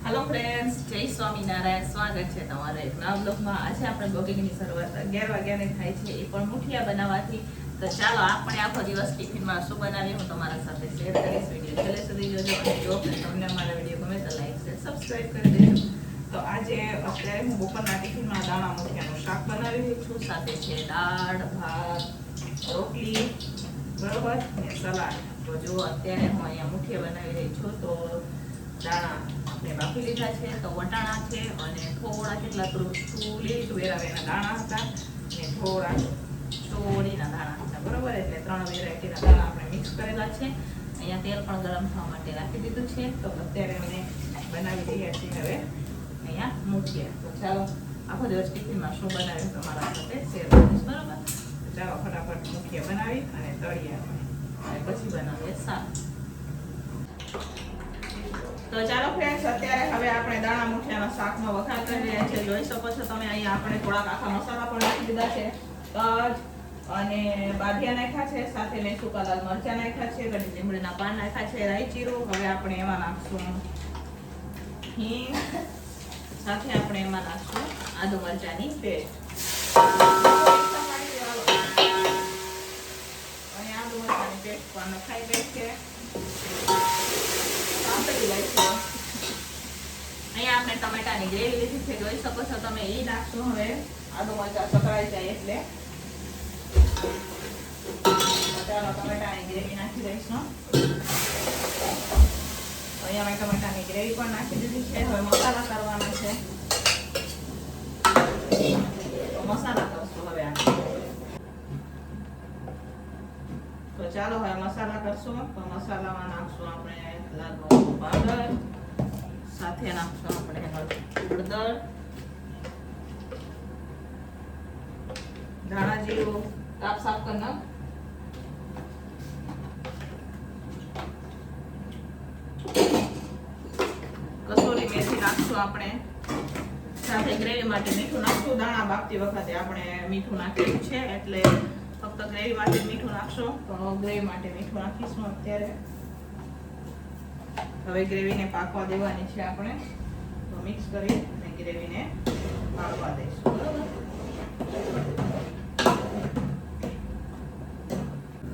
Hello friends, જય સ્વામિનારાયણ. સ્વાગત છે તમારા એક નવા બ્લોગમાં. આજે આપણે બ્લોગિંગની શરૂઆત 11 વાગ્યાની થાય છે, એ પણ મુઠિયા બનાવવાથી. તો ચાલો આપણે આખો દિવસ ટિફિનમાં શું બનાવીએ હું તમારા સાથે શેર કરીશ. વિડીયો છેલ્લે સુધી જોજો અને જો તમને અમારા વિડીયો ગમે તો લાઈક શેર સબસ્ક્રાઈબ કરી દેજો. તો આજે અત્યારે હું બપોરના ટિફિનમાં દાણા મુઠિયાનું શાક બનાવી રહી છું. સાથે છે દાળ, ભાત, રોટલી, બરોબર, ને સલાડ. તો જો અત્યારે હું અહીંયા મુઠિયા બનાવી રહી છું. તો દાણા આપણે બાફી લીધા છે, તો વટાણા છે અને થોડા કેટલા લીલી વેરાવેના દાણા હતા ને થોડા ચોળીના દાણા હતા, બરોબર. એટલે 3 વેરાયટીના દાણા આપણે મિક્સ કરેલા છે. અહીંયા તેલ પણ ગરમ થવા માટે રાખી દીધું છે. તો અત્યારે અમે બનાવી રહ્યા છીએ હવે અહીંયા મુઠિયા. તો ચાલો આખો દિવસ ટિફિનમાં શું બનાવ્યું તમારા સાથે શેર કરીશ, બરોબર. ચાલો ફટાફટ મુઠિયા બનાવી અને તળીએ આપણે, અને પછી બનાવીએ શાક. તો ચાલો ફ્રેન્ડ્સ, અત્યારે હવે આપણે દાણા મુઠિયાના શાકનો વઘાર કરી રહ્યા છીએ. જોઈ શકો છો તમે અહીંયા આપણે થોડાક આખા મસાલા પણ નાખી દીધા છે. તજ અને બાદિયા નાખ્યા છે, સાથે મેં સૂકા લાલ મરચાં નાખ્યા છે, કડી લીમડીના પાન નાખ્યા છે, રાઈ જીરું. હવે આપણે એમાં નાખશું હિંગ, સાથે આપણે એમાં નાખશું આદુ મરચાંની પેસ્ટ અને આદુ મરચાંની પેસ્ટ પણ નખાઈ ગઈ છે. અહીંયા આપણે ટમેટાની ગ્રેવી લીધી છે, જોઈ શકો છો તમે. એ નાખશું હવે આદુ મરચાં સકળાઈ જાય એટલે. ચાલો ટમેટાની ગ્રેવી નાખી દઈશું. અહીંયા મેં ટમેટાની ગ્રેવી પણ નાખી દીધી છે. હવે મસાલા કરવાના છે, તો મસાલા કરશું હવે આપણે. તો ચાલો હવે મસાલા કરશું. તો મસાલામાં નાખશું આપણે લાલ મરચું પાવડર, સાથે નાખશું આપણે હળદર, ધાણા જીરું કાપ સાફ કરી નાખ, કસૂરી મેથી નાખશું આપણે. સાથે ગ્રેવી માટે મીઠું નાખશું. દાણા બાફતી વખતે આપણે મીઠું નાખેલું છે, એટલે ફક્ત ગ્રેવી માટે મીઠું નાખશું. તો ગ્રેવી માટે મીઠું નાખીશું અત્યારે. હવે ગ્રેવીને પાકવા દેવાની છે આપણે. તો મિક્સ કરી અને ગ્રેવીને પાકવા દઈશું, બરાબર.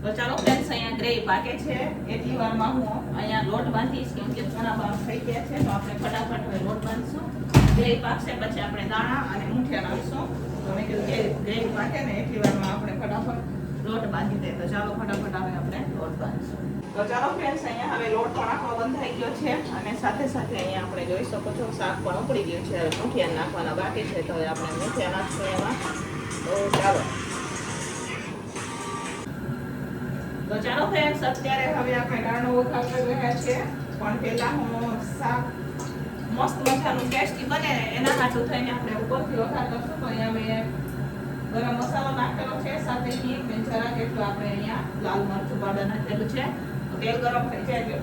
તો ચાલો ફ્રેન્ડ્સ, અહીંયા ગ્રેવી પાકે છે. એટલી વારમાં હું અહીંયા લોટ બાંધીશ, કેમ કે ઘણા વાર થઈ ગયા છે. તો આપણે ફટાફટ હવે લોટ બાંધીશું. ગ્રેવી પાકશે પછી આપણે દાણા અને મુઠિયા નાખીશું. તો મેં કીધું ગ્રેવી પાકે ને એટલી વારમાં આપણે ફટાફટ લોટ બાંધી દઈએ. તો ચાલો ફટાફટ હવે આપણે લોટ બાંધીશું. તો ચાલો ફ્રેન્ડ્સ, અહીંયા હવે લોટ પણ આખો બંધ થઈ ગયો છે, અને સાથે સાથે અહીંયા આપણે જોઈ શકો છો શાક પણ ઉકળી ગયું છે. હવે મુઠિયા નાખવાના બાકી છે, તો હવે આપણે મુઠિયા નાખશું એમાં. તો ચાલો ફ્રેન્ડ્સ, અત્યારે હવે આપણે દાળનો વઘાર કરી રહ્યા છીએ. પણ પહેલા હું શાક મસ્ત મજાનું ટેસ્ટી બને એના હાટું થઈને આપણે ઉપરથી વઘાર કરશું. તો અહીંયા મેં ગરમ મસાલો નાખેલો છે, સાથે હિંગ ને જરાક એટલું આપણે અહીંયા લાલ મરચું પાવડર નાખેલું છે. તેલ ગરમ થઈ જાય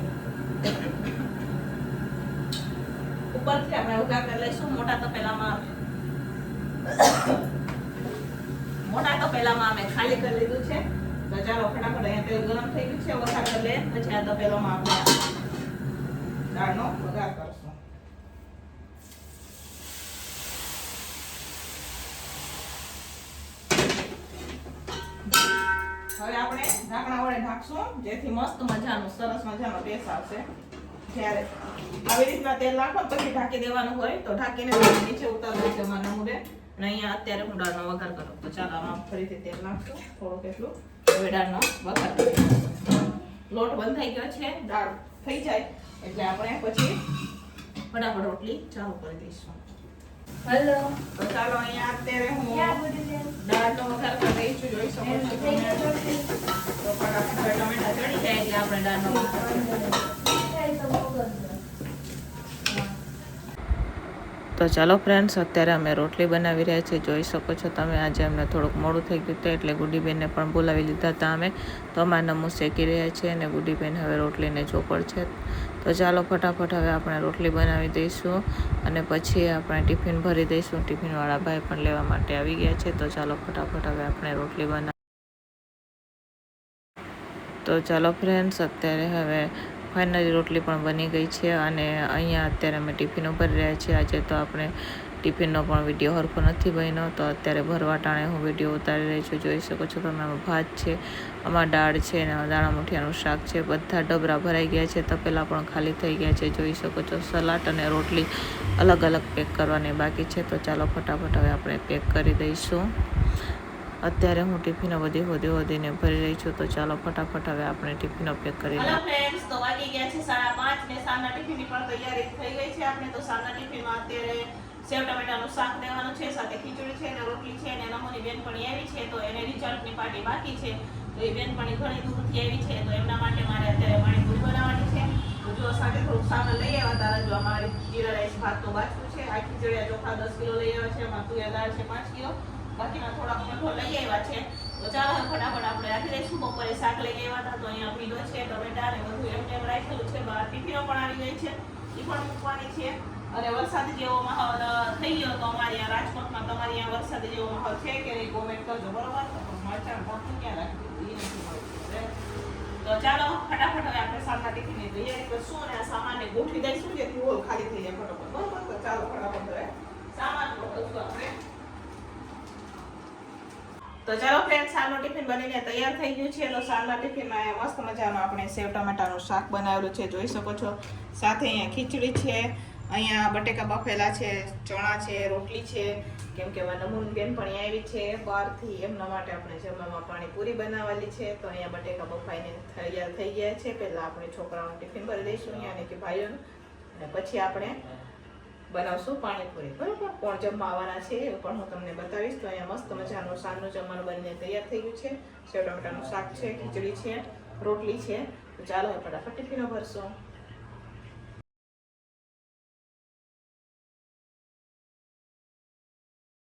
ઉપરથી આપણે વઘાર કરી લઈશું. મોટા તપેલામાં અમે ખાલી કરી લીધું છે. તો ચાલો ફટાફટ, અહીંયા તેલ ગરમ થઈ ગયું છે, વઘાર કરી લઈએ. પછી આ તપેલામાં આપણે દાળનો વઘાર કરશું. હવે આપણે ઢાંકણા વડે ઢાંકશું, જેથી મસ્ત મજાનું સરસ મજાનો ટેસ્ટ આવશે. જ્યારે આવી રીતના તેલ નાખો પછી ઢાંકી દેવાનું હોય, તો ઢાંકીને નીચે ઉતારી દેવાના મૂળે. અને અહીંયા અત્યારે હું દાળનો વઘાર કરું. તો ચાલો આમાં ફરીથી તેલ નાખશું થોડુંક એટલું. હવે દાળનો વઘાર કરીશું. લોટ બંધ થઈ ગયો છે, દાળ થઈ જાય એટલે આપણે પછી ફટાફટ રોટલી ચાલુ કરી દઈશું. હેલો, તો ચાલો અહીંયા અત્યારે હું દાળનો વઘાર કરી રહી છું, જોઈ શકો છો તમે. તો ફટાફટ ટમેટા ચડી જાય એટલે આપણે દાળનો વઘાર. તો ચાલો ફ્રેન્ડ્સ, અત્યારે અમે રોટલી બનાવી રહ્યા છીએ. જોઈ શકો છો તમે. આજે અમને થોડુંક મોડું થઈ ગયું હતું, એટલે ગુડીબેનને પણ બોલાવી લીધા હતા અમે. તો અમારા નમૂ શેકી રહ્યા છીએ, અને ગુડીબેન હવે રોટલીને ચોપડ છે. તો ચાલો ફટાફટ હવે આપણે રોટલી બનાવી દઈશું, અને પછી આપણે ટિફિન ભરી દઈશું. ટિફિનવાળા ભાઈ પણ લેવા માટે આવી ગયા છે. તો ચાલો ફટાફટ હવે આપણે રોટલી બનાવી. તો ચાલો ફ્રેન્ડ્સ, અત્યારે હવે ફાઇનલી રોટલી પણ બની ગઈ છે અને અહીંયા અત્યારે અમે ટિફિનો ભરી રહ્યા છીએ. આજે તો આપણે ટિફિનનો પણ વિડીયો હરખો નથી બન્યો, તો અત્યારે ભરવા ટાણે હું વિડીયો ઉતારી રહી છું. જોઈ શકો છો તમે, આમાં ભાત છે, આમાં દાળ છે અને દાણા મુઠિયાનું શાક છે. બધા ડબરા ભરાઈ ગયા છે, તપેલા પણ ખાલી થઈ ગયા છે. જોઈ શકો છો, સલાડ અને રોટલી અલગ અલગ પેક કરવાની બાકી છે. તો ચાલો ફટાફટ હવે આપણે પેક કરી દઈશું. અત્યારે હું ટિફિનો બધી હોદીને ભરી રહી છું. તો ચાલો ફટાફટ હવે આપણે ટિફિનો પેક કરી દઈએ. હેલો ફ્રેન્ડ્સ, તો વાગી ગયા છે 5:30 ને સાંજના ટિફિનની પણ તૈયારી થઈ ગઈ છે. આપણે તો સાંજના ટિફિનમાં અત્યારે સેવ ટમેટાનું શાક દેવાનું છે, સાથે ખીચડી છે અને રોટલી છે અને નમોની બેનપણી આવી છે, તો એને રિઝલ્ટની પાર્ટી બાકી છે. તો એ બેનપણી ઘણી દૂરથી આવી છે, તો એમના માટે મારે અત્યારે પાણીપુરી બનાવવાની છે. તો જો સાથે થોડુંક સામાન લઈ આવ્યા હતા. જો અમારે જીરા રાઈસ ભાત તો બાજુ છે, આ ખીચડિયા ચોખા 10 કિલો લઈ આવ્યા છે, એમાં તુવેર દાળ છે 5 કિલો, બાકીના થોડાક મીઠો લઈ આવ્યા છે. તો ચાલો ફટાફટ આપણે રાખી દઈશું. બપોરે શાક લઈ આવ્યા હતા, તો અહીંયા ભીંડો છે, ટમેટા ને બધું એમ રાખેલું છે. બહાર ટિફિનો પણ આવી ગઈ છે, એ પણ મૂકવાની છે. અને વરસાદ જેવો માહોલ થઈ ગયો તો અમારે અહીંયા રાજકોટમાં, તમારે અહીંયા વરસાદ જેવો માહોલ છે કે નહીં કોમેન્ટ કરજો, બરોબર? મરચાં ઢાંકું ક્યાં રાખી દીધું એ નથી મળતું. તો ચાલો ફટાફટ હવે આપણે સાંજના ટિફિનની તૈયારી કરશું અને આ સામાનને ગોઠવી દઈશું, જેથી હોલ ખાલી થઈ જાય ફટાફટ, બરોબર? તો ચાલો ફટાફટ હવે સામાન ગોઠવશું આપણે. તો ચાલો ફ્રેન્ડ, સાંજનું ટિફિન બનીને તૈયાર થઈ ગયું છે. તો સાંજના ટિફિનમાં મસ્ત મજાનું આપણે સેવ ટમેટાનું શાક બનાવેલું છે, જોઈ શકો છો. સાથે અહીંયા ખીચડી છે, અહીંયા બટેકા બફેલા છે, ચણા છે, રોટલી છે, કેમ કે નમૂન બેનપણી આવી છે બહારથી, એમના માટે આપણે જમવામાં પાણીપુરી બનાવેલી છે. તો અહીંયા બટેકા બફાઈને તૈયાર થઈ ગયા છે. પહેલાં આપણે છોકરાઓનું ટિફિન ભરી દઈશું અહીંયા, કે ભાઈઓનું, અને પછી આપણે બનાવશું પાણીપુરી, બરાબર? કોણ જમવા આવવાના છે એ પણ હું તમને બતાવીશ. તો અહીંયા મસ્ત મજાનું સાંજનું જમવાનું બનીને તૈયાર થઈ ગયું છે. સેવ ટમેટાનું શાક છે, ખીચડી છે, રોટલી છે. તો ચાલો ફટાફટ ટિફિનો ભરશું.